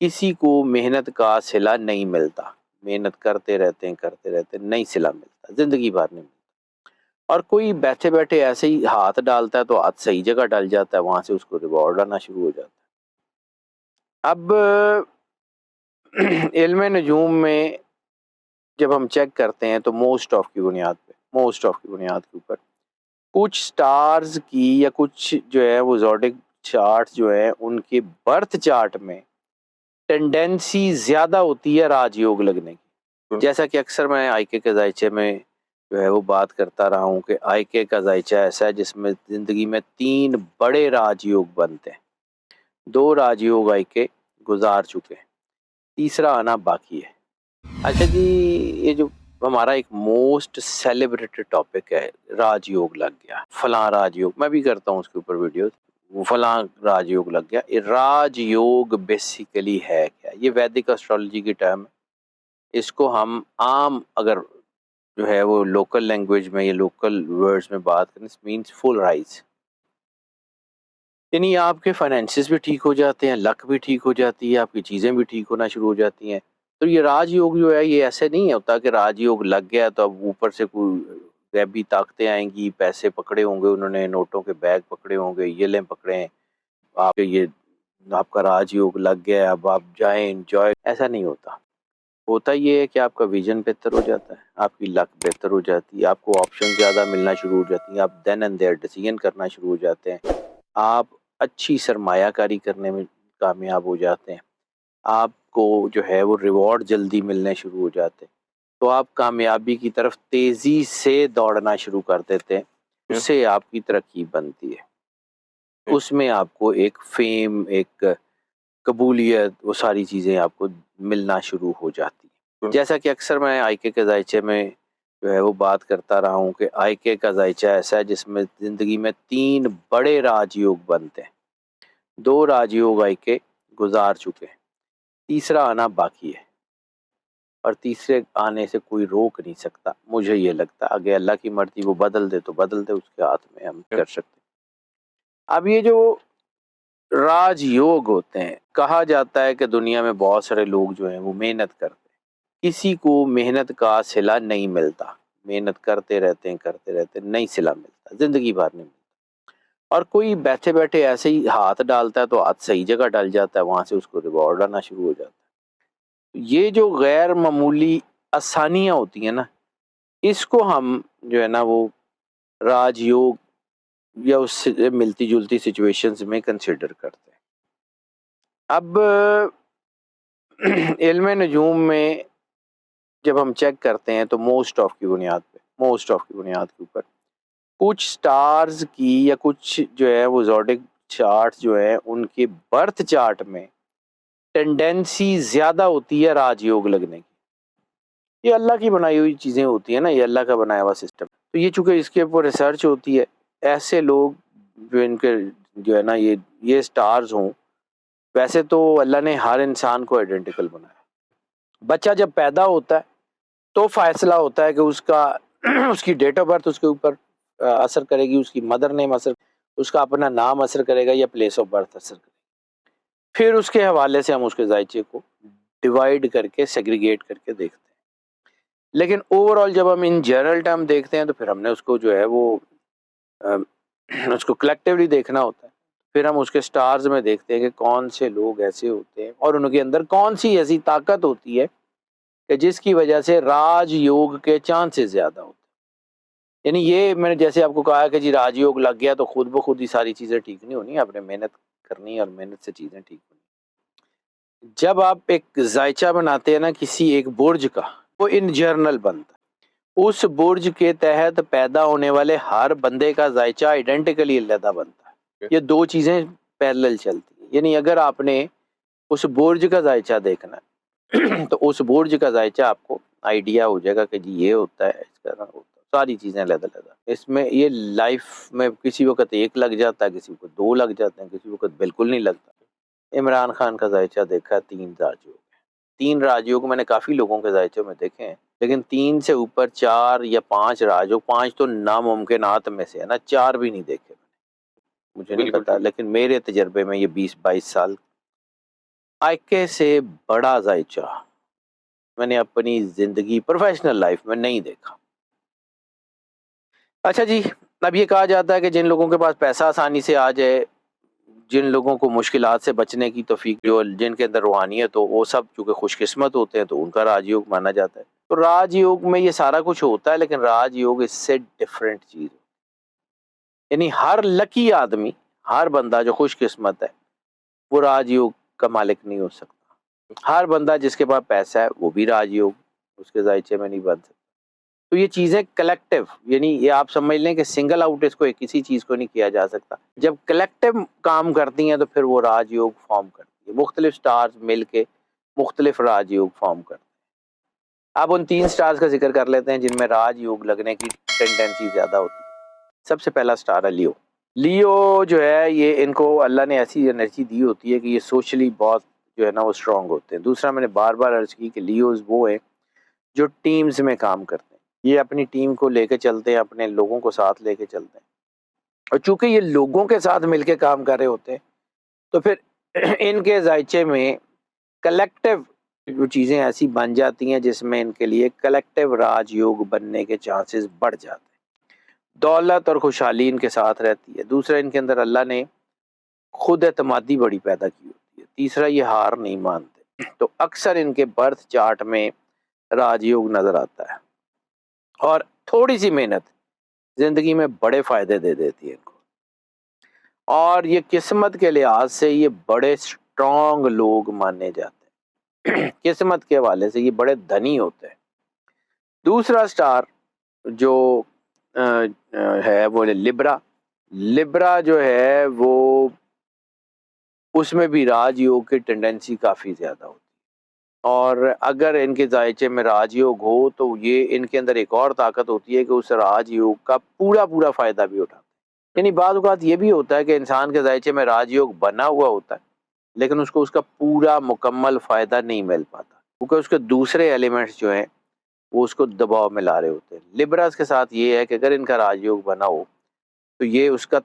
کسی کو محنت کا صلہ نہیں ملتا، محنت کرتے رہتے نہیں صلہ ملتا، زندگی بھر نہیں ملتا، اور کوئی بیٹھے بیٹھے ایسے ہی ہاتھ ڈالتا ہے تو ہاتھ صحیح جگہ ڈال جاتا ہے، وہاں سے اس کو ریوارڈ آنا شروع ہو جاتا ہے۔ اب علم نجوم میں جب ہم چیک کرتے ہیں تو موسٹ آف کی بنیاد کے اوپر کچھ سٹارز کی یا کچھ جو ہے وہ زوڈک چارٹ جو ہے ان کے برتھ چارٹ میں ٹینڈنسی زیادہ ہوتی ہے راج یوگ لگنے کی، جیسا کہ اکثر میں آئی کے ذائچے میں جو ہے وہ بات کرتا رہا ہوں کہ آئی کا ذائچہ ایسا ہے جس میں زندگی میں 3 بڑے راج یوگ بنتے ہیں، 2 راج یوگ آئی کے گزار چکے ہیں، تیسرا آنا باقی ہے۔ اچھا جی، یہ جو ہمارا ایک موسٹ سیلیبریٹڈ ٹاپک ہے، راج یوگ لگ گیا، فلاں راج یوگ، میں بھی کرتا ہوں اس کے اوپر ویڈیو، فلاں راج یوگ لگ گیا۔ یہ راج یوگ بیسیکلی ہے کیا؟ یہ ویدک اسٹرالوجی کی ٹرم ہے، اس کو ہم عام اگر جو ہے وہ لوکل لینگویج میں یا لوکل ورڈز میں بات کریں، مینس فل رائز، یعنی آپ کے فائنینسز بھی ٹھیک ہو جاتے ہیں، لک بھی ٹھیک ہو جاتی ہے، آپ کی چیزیں بھی ٹھیک ہونا شروع ہو جاتی ہیں۔ تو یہ راج یوگ جو ہے یہ ایسے نہیں ہوتا کہ راج یوگ لگ گیا تو اب اوپر سے کوئی غیبی طاقتیں آئیں گی، پیسے پکڑے ہوں گے انہوں نے، نوٹوں کے بیگ پکڑے ہوں گے، یہ لیں پکڑے ہیں آپ، یہ آپ کا راج یوگ لگ گیا اب آپ جائیں انجوائے، ایسا نہیں ہوتا۔ ہوتا یہ ہے کہ آپ کا ویژن بہتر ہو جاتا ہے، آپ کی لک بہتر ہو جاتی ہے، آپ کو آپشن زیادہ ملنا شروع ہو جاتی ہیں، آپ دین اینڈ دیئر ڈیسیژن کرنا شروع ہو جاتے ہیں، آپ اچھی سرمایہ کاری کرنے میں کامیاب ہو جاتے ہیں، آپ کو جو ہے وہ ریوارڈ جلدی ملنے شروع ہو جاتے ہیں، تو آپ کامیابی کی طرف تیزی سے دوڑنا شروع کر دیتے ہیں، اس سے آپ کی ترقی بنتی ہے، اس میں آپ کو ایک فیم، ایک قبولیت، وہ ساری چیزیں آپ کو ملنا شروع ہو جاتی ہیں، جیسا کہ اکثر میں آئی کے ذائچے میں جو ہے وہ بات کرتا رہا ہوں کہ آئی کا ذائچہ ایسا ہے جس میں زندگی میں 3 بڑے راج یوگ بنتے ہیں، 2 راج یوگ آئی کے گزار چکے ہیں، تیسرا آنا باقی ہے، اور تیسرے آنے سے کوئی روک نہیں سکتا، مجھے یہ لگتا ہے اگر اللہ کی مرضی وہ بدل دے تو بدل دے، اس کے ہاتھ میں ہم کر سکتے ہیں۔ اب یہ جو راج یوگ ہوتے ہیں، کہا جاتا ہے کہ دنیا میں بہت سارے لوگ جو ہیں وہ محنت کرتے ہیں، کسی کو محنت کا صلہ نہیں ملتا، محنت کرتے رہتے نہیں صلہ ملتا، زندگی بھر نہیں ملتا، اور کوئی بیٹھے بیٹھے ایسے ہی ہاتھ ڈالتا ہے تو ہاتھ صحیح جگہ ڈال جاتا ہے، وہاں سے اس کو ریوارڈ آنا شروع ہو جاتا ہے۔ یہ جو غیر معمولی آسانیاں ہوتی ہیں نا، اس کو ہم جو ہے نا وہ راج یوگ یا اس سے ملتی جلتی سچویشنز میں کنسیڈر کرتے ہیں۔ اب علم نجوم میں جب ہم چیک کرتے ہیں تو موسٹ آف کی بنیاد کے اوپر کچھ سٹارز کی یا کچھ جو ہے وہ زوڈک چارٹ جو ہے ان کے برتھ چارٹ میں ٹینڈنسی زیادہ ہوتی ہے راج یوگ لگنے کی، یہ اللہ کی بنائی ہوئی چیزیں ہوتی ہیں نا، یہ اللہ کا بنایا ہوا سسٹم، تو یہ چونکہ اس کے اوپر ریسرچ ہوتی ہے، ایسے لوگ جو ان کے جو ہے نا یہ سٹارز ہوں، ویسے تو اللہ نے ہر انسان کو آئیڈینٹیکل بنایا، بچہ جب پیدا ہوتا ہے تو فیصلہ ہوتا ہے کہ اس کا اس کی ڈیٹ آف برتھ اس کے اوپر اثر کرے گی، اس کی مدر نیم اثر، اس کا اپنا نام اثر کرے گا یا پلیس آف برتھ اثر کرے گا، پھر اس کے حوالے سے ہم اس کے ذائچے کو ڈیوائیڈ کر کے سیگریگیٹ کر کے دیکھتے ہیں، لیکن اوور آل جب ہم ان جنرل ٹرم دیکھتے ہیں تو پھر ہم نے اس کو جو ہے وہ اس کو کلیکٹیولی دیکھنا ہوتا ہے، پھر ہم اس کے سٹارز میں دیکھتے ہیں کہ کون سے لوگ ایسے ہوتے ہیں اور ان کے اندر کون سی ایسی طاقت ہوتی ہے کہ جس کی وجہ سے راج یوگ کے چانسز زیادہ ہوتے ہیں۔ یعنی یہ میں نے جیسے آپ کو کہا کہ جی راج یوگ لگ گیا تو خود بخود ہی ساری چیزیں ٹھیک نہیں ہونی، آپ نے محنت کرنی ہے اور محنت سے چیزیں ٹھیک ہونی۔ جب آپ ایک ذائچہ بناتے ہیں نا کسی ایک برج کا، وہ ان جرنل بنتا ہے، اس برج کے تحت پیدا ہونے والے ہر بندے کا ذائچہ آئیڈینٹیکلی علیحدہ بنتا ہے، یہ 2 چیزیں پیرلل چلتی ہیں، یعنی اگر آپ نے اس برج کا ذائچہ دیکھنا ہے تو اس برج کا ذائچہ آپ کو آئیڈیا ہو جائے گا کہ جی یہ ہوتا ہے، اس کا ہوتا ہے، ساری چیزیں علیحدہ علیحدہ، اس میں یہ لائف میں کسی وقت 1 لگ جاتا ہے، کسی وقت 2 لگ جاتے ہیں، کسی وقت بالکل نہیں لگتا۔ عمران خان کا ذائچہ دیکھا، 3 راج یوگ، 3 راج یوگ میں نے کافی لوگوں کے ذائچے میں دیکھے ہیں، لیکن 3 سے اوپر 4 یا 5 راج یوگ، 5 تو ناممکنات میں سے ہے نا، 4 بھی نہیں دیکھے، مجھے نہیں پتا، لیکن میرے تجربے میں یہ 20-22 سال آئکے سے بڑا ذائچہ میں نے اپنی زندگی پروفیشنل لائف میں نہیں دیکھا۔ اچھا جی، اب یہ کہا جاتا ہے کہ جن لوگوں کے پاس پیسہ آسانی سے آ جائے، جن لوگوں کو مشکلات سے بچنے کی توفیق، جن کے اندر روحانیت ہو، وہ سب چونکہ خوش قسمت ہوتے ہیں تو ان کا راج یوگ مانا جاتا ہے۔ تو راج یوگ میں یہ سارا کچھ ہوتا ہے، لیکن راج یوگ اس سے ڈفرینٹ چیز ہے۔ یعنی ہر لکی آدمی، ہر بندہ جو خوش قسمت ہے، وہ راج یوگ کا مالک نہیں ہو سکتا۔ ہر بندہ جس کے پاس پیسہ ہے وہ بھی راج یوگ اس کے ذائچے میں نہیں بن سکتا۔ تو یہ چیزیں کلیکٹیو، یعنی یہ آپ سمجھ لیں کہ سنگل آؤٹ اس کو کسی چیز کو نہیں کیا جا سکتا۔ جب کلیکٹیو کام کرتی ہیں تو پھر وہ راج یوگ فارم کرتی ہے۔ مختلف سٹارز مل کے مختلف راج یوگ فارم کرتے ہیں۔ اب ان 3 سٹارز کا ذکر کر لیتے ہیں جن میں راج یوگ لگنے کی ٹینڈنسی زیادہ ہوتی ہے۔ سب سے پہلا سٹار ہے لیو۔ لیو جو ہے یہ ان کو اللہ نے ایسی انرجی دی ہوتی ہے کہ یہ سوشلی بہت جو ہے نا وہ اسٹرانگ ہوتے ہیں۔ دوسرا میں نے بار بار عرض کی کہ لیوز وہ ہیں جو ٹیمز میں کام کرتے ہیں، یہ اپنی ٹیم کو لے کے چلتے ہیں، اپنے لوگوں کو ساتھ لے کے چلتے ہیں، اور چونکہ یہ لوگوں کے ساتھ مل کے کام کر رہے ہوتے ہیں تو پھر ان کے ذائچے میں کلیکٹیو جو چیزیں ایسی بن جاتی ہیں جس میں ان کے لیے کلیکٹیو راج یوگ بننے کے چانسز بڑھ جاتے ہیں۔ دولت اور خوشحالی ان کے ساتھ رہتی ہے۔ دوسرا، ان کے اندر اللہ نے خود اعتمادی بڑی پیدا کی ہوتی ہے۔ تیسرا، یہ ہار نہیں مانتے، تو اکثر ان کے برتھ چارٹ میں راج یوگ نظر آتا ہے، اور تھوڑی سی محنت زندگی میں بڑے فائدے دے دیتی ہے ان کو، اور یہ قسمت کے لحاظ سے یہ بڑے اسٹرانگ لوگ مانے جاتے ہیں۔ قسمت کے حوالے سے یہ بڑے دھنی ہوتے ہیں۔ دوسرا سٹار جو ہے وہ لبرا۔ لبرا جو ہے وہ اس میں بھی راج یوگ کی ٹینڈنسی کافی زیادہ ہوتی ہے، اور اگر ان کے ذائچے میں راج یوگ ہو تو یہ ان کے اندر ایک اور طاقت ہوتی ہے کہ اس راج یوگ کا پورا فائدہ بھی اٹھاتے ہیں۔ یعنی بعض اوقات یہ بھی ہوتا ہے کہ انسان کے ذائچے میں راج یوگ بنا ہوا ہوتا ہے لیکن اس کو اس کا پورا مکمل فائدہ نہیں مل پاتا، کیونکہ اس کے دوسرے ایلیمنٹس جو ہیں وہ اس کو دباؤ میں لا رہے ہوتے ہیں۔ لبراس کے ساتھ یہ ہے کہ اگر ان کا راج یوگ بنا ہو تو یہ اس کا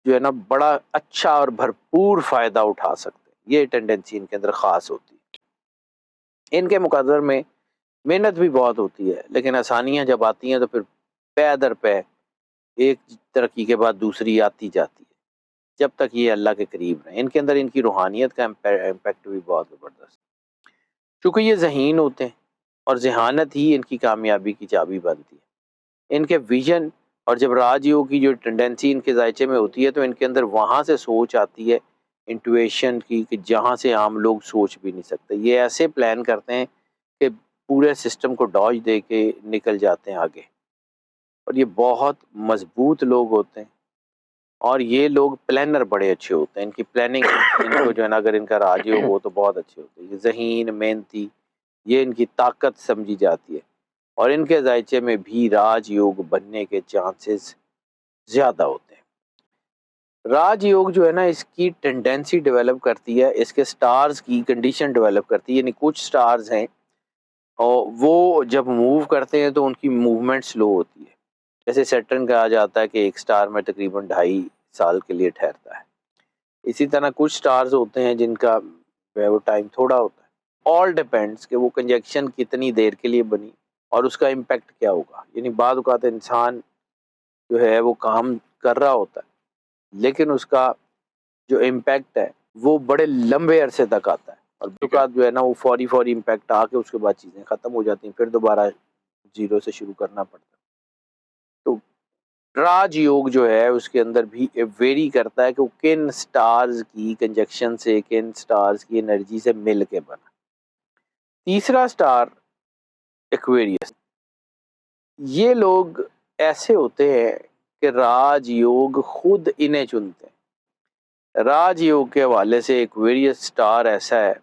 جو ہے نا بڑا اچھا اور بھرپور فائدہ اٹھا سکتے ہیں۔ یہ ٹینڈنسی ان کے اندر خاص ہوتی ہے۔ ان کے مقدر میں محنت بھی بہت ہوتی ہے، لیکن آسانیاں جب آتی ہیں تو پھر پے در پے ایک ترقی کے بعد دوسری آتی جاتی ہے جب تک یہ اللہ کے قریب رہیں۔ ان کے اندر ان کی روحانیت کا امپیکٹ بھی بہت زبردست ہے، چونکہ یہ ذہین ہوتے ہیں اور ذہانت ہی ان کی کامیابی کی چابی بنتی ہے۔ ان کے ویژن، اور جب راج یوگ کی جو ٹینڈنسی ان کے ذائچے میں ہوتی ہے تو ان کے اندر وہاں سے سوچ آتی ہے انٹویشن کی کہ جہاں سے عام لوگ سوچ بھی نہیں سکتے۔ یہ ایسے پلان کرتے ہیں کہ پورے سسٹم کو ڈاج دے کے نکل جاتے ہیں آگے، اور یہ بہت مضبوط لوگ ہوتے ہیں، اور یہ لوگ پلانر بڑے اچھے ہوتے ہیں۔ ان کی پلاننگ ان کو جو ہے نا اگر ان کا راج یوگ ہو تو بہت اچھے ہوتے ہیں۔ یہ ذہین، محنتی، یہ ان کی طاقت سمجھی جاتی ہے، اور ان کے ذائچے میں بھی راج یوگ بننے کے چانسز زیادہ ہوتے ہیں۔ راج یوگ جو ہے نا اس کی ٹینڈنسی ڈیولپ کرتی ہے، اس کے سٹارز کی کنڈیشن ڈیولپ کرتی ہے۔ یعنی کچھ سٹارز ہیں اور وہ جب موو کرتے ہیں تو ان کی موومنٹ سلو ہوتی ہے، جیسے سیٹرن کہا جاتا ہے کہ ایک سٹار میں تقریباً 2.5 سال کے لیے ٹھہرتا ہے۔ اسی طرح کچھ سٹارز ہوتے ہیں جن کا وہ ٹائم تھوڑا ہوتا ہے۔ آل ڈیپینڈس کہ وہ کنجیکشن کتنی دیر کے لیے بنی اور اس کا امپیکٹ کیا ہوگا۔ یعنی بعض اوقات انسان جو ہے وہ کام کر رہا ہوتا ہے لیکن اس کا جو امپیکٹ ہے وہ بڑے لمبے عرصے تک آتا ہے، اور بعض اوقات جو ہے نا وہ فوری امپیکٹ آ کے اس کے بعد چیزیں ختم ہو جاتی ہیں، پھر دوبارہ زیرو سے شروع کرنا پڑتا ہے۔ تو راج یوگ جو ہے اس کے اندر بھی ویری کرتا ہے کہ وہ کن سٹارز کی کنجکشن سے، کن سٹارز کی انرجی سے مل کے بنا۔ تیسرا سٹار ایکویریس۔ یہ لوگ ایسے ہوتے ہیں کہ راج یوگ خود انہیں چنتے ہیں۔ راج یوگ کے حوالے سے ایکویریس سٹار ایسا ہے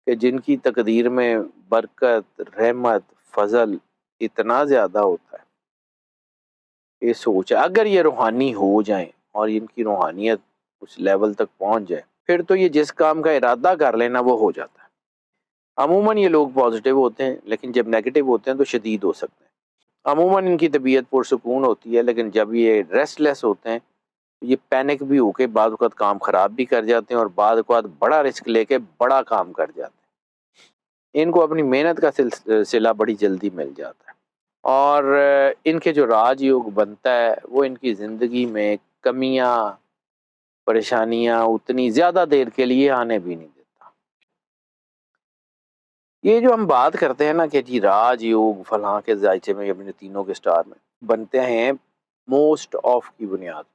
کہ جن کی تقدیر میں برکت، رحمت، فضل اتنا زیادہ ہوتا ہے کہ سوچا اگر یہ روحانی ہو جائیں اور ان کی روحانیت اس لیول تک پہنچ جائے پھر تو یہ جس کام کا ارادہ کر لینا وہ ہو جاتا ہے۔ عموماً یہ لوگ پازیٹیو ہوتے ہیں لیکن جب نیگیٹو ہوتے ہیں تو شدید ہو سکتے ہیں۔ عموماً ان کی طبیعت پرسکون ہوتی ہے لیکن جب یہ ریسٹ لیس ہوتے ہیں یہ پینک بھی ہو کے بعض اوقات کام خراب بھی کر جاتے ہیں اور بعض اوقات بڑا رسک لے کے بڑا کام کر جاتے ہیں. ان کو اپنی محنت کا سلسلہ بڑی جلدی مل جاتا ہے اور ان کے جو راج یوگ بنتا ہے وہ ان کی زندگی میں کمیاں پریشانیاں اتنی زیادہ دیر کے لیے آنے بھی نہیں دیتا. یہ جو ہم بات کرتے ہیں نا کہ جی راج یوگ فلاں کے ذائچے میں اپنے تینوں کے سٹار میں بنتے ہیں موسٹ آف کی بنیاد پہ.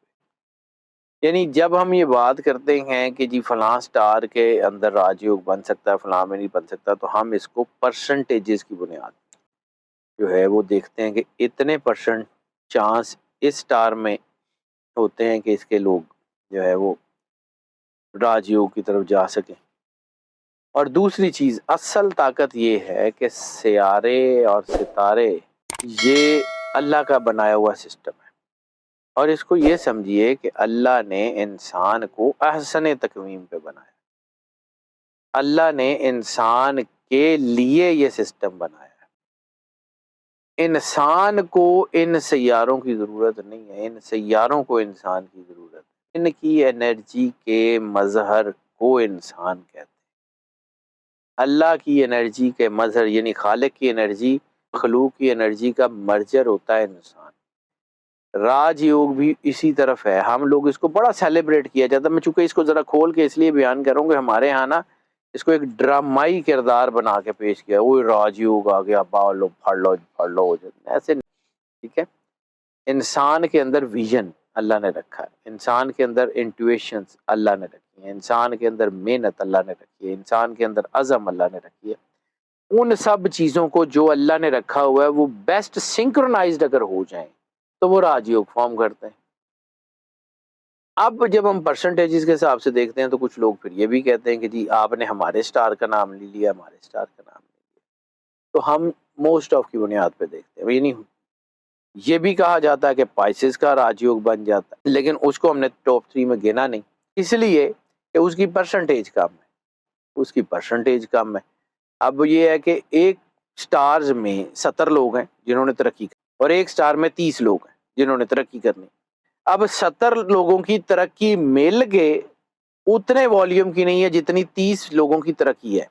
یعنی جب ہم یہ بات کرتے ہیں کہ جی فلاں سٹار کے اندر راج یوگ بن سکتا ہے فلاں میں نہیں بن سکتا تو ہم اس کو پرسنٹیجز کی بنیاد جو ہے وہ دیکھتے ہیں کہ اتنے پرسنٹ چانس اس سٹار میں ہوتے ہیں کہ اس کے لوگ جو ہے وہ راج یوگ کی طرف جا سکیں. اور دوسری چیز اصل طاقت یہ ہے کہ سیارے اور ستارے یہ اللہ کا بنایا ہوا سسٹم ہے اور اس کو یہ سمجھیے کہ اللہ نے انسان کو احسن تقویم پہ بنایا. اللہ نے انسان کے لیے یہ سسٹم بنایا. انسان کو ان سیاروں کی ضرورت نہیں ہے, ان سیاروں کو انسان کی ضرورت ہے. ان کی انرجی کے مظہر کو انسان کہتے ہیں. اللہ کی انرجی کے مظہر یعنی خالق کی انرجی مخلوق کی انرجی کا مرجر ہوتا ہے انسان. راج یوگ بھی اسی طرف ہے. ہم لوگ اس کو بڑا سیلیبریٹ کیا جاتا ہے. میں چونکہ اس کو ذرا کھول کے اس لیے بیان کروں کہ ہمارے ہاں نا اس کو ایک ڈرامائی کردار بنا کے پیش کیا. وہ راج یوگ آ گیا باؤ پھڑ لو ایسے نہیں. ٹھیک ہے, انسان کے اندر ویژن اللہ نے رکھا ہے, انسان کے اندر انٹویشنز اللہ نے رکھی ہیں, انسان کے اندر محنت اللہ نے رکھی ہے, انسان کے اندر عزم اللہ نے رکھی ہے. ان سب چیزوں کو جو اللہ نے رکھا ہوا ہے وہ بیسٹ سنکرونائزڈ اگر ہو جائیں تو وہ راج یوگ فارم کرتے ہیں. اب جب ہم پرسنٹیجز کے حساب سے دیکھتے ہیں تو کچھ لوگ پھر یہ بھی کہتے ہیں کہ جی آپ نے ہمارے سٹار کا نام لے لیا, ہمارے سٹار کا نام لے لیا. تو ہم موسٹ آف کی بنیاد پہ دیکھتے ہیں. یعنی یہ بھی کہا جاتا ہے کہ پائسز کا راج یوگ بن جاتا ہے لیکن اس کو ہم نے ٹاپ 3 میں گنا نہیں اس لیے کہ اس کی پرسنٹیج کم ہے. اس کی پرسنٹیج کم ہے. اب یہ ہے کہ ایک سٹارز میں 70 لوگ ہیں جنہوں نے ترقی کی اور ایک سٹار میں 30 لوگ ہیں جنہوں نے ترقی کرنی. اب 70 لوگوں کی ترقی مل کے اتنے والیوم کی نہیں ہے جتنی 30 لوگوں کی ترقی ہے.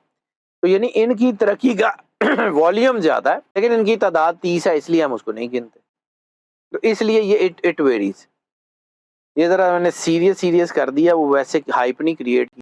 تو یعنی ان کی ترقی کا والیوم زیادہ ہے لیکن ان کی تعداد 30 ہے اس لیے ہم اس کو نہیں گنتے. تو اس لیے یہ اٹ ویریز. یہ ذرا میں نے سیریس کر دیا, وہ ویسے ہائپ نہیں کریٹ کی.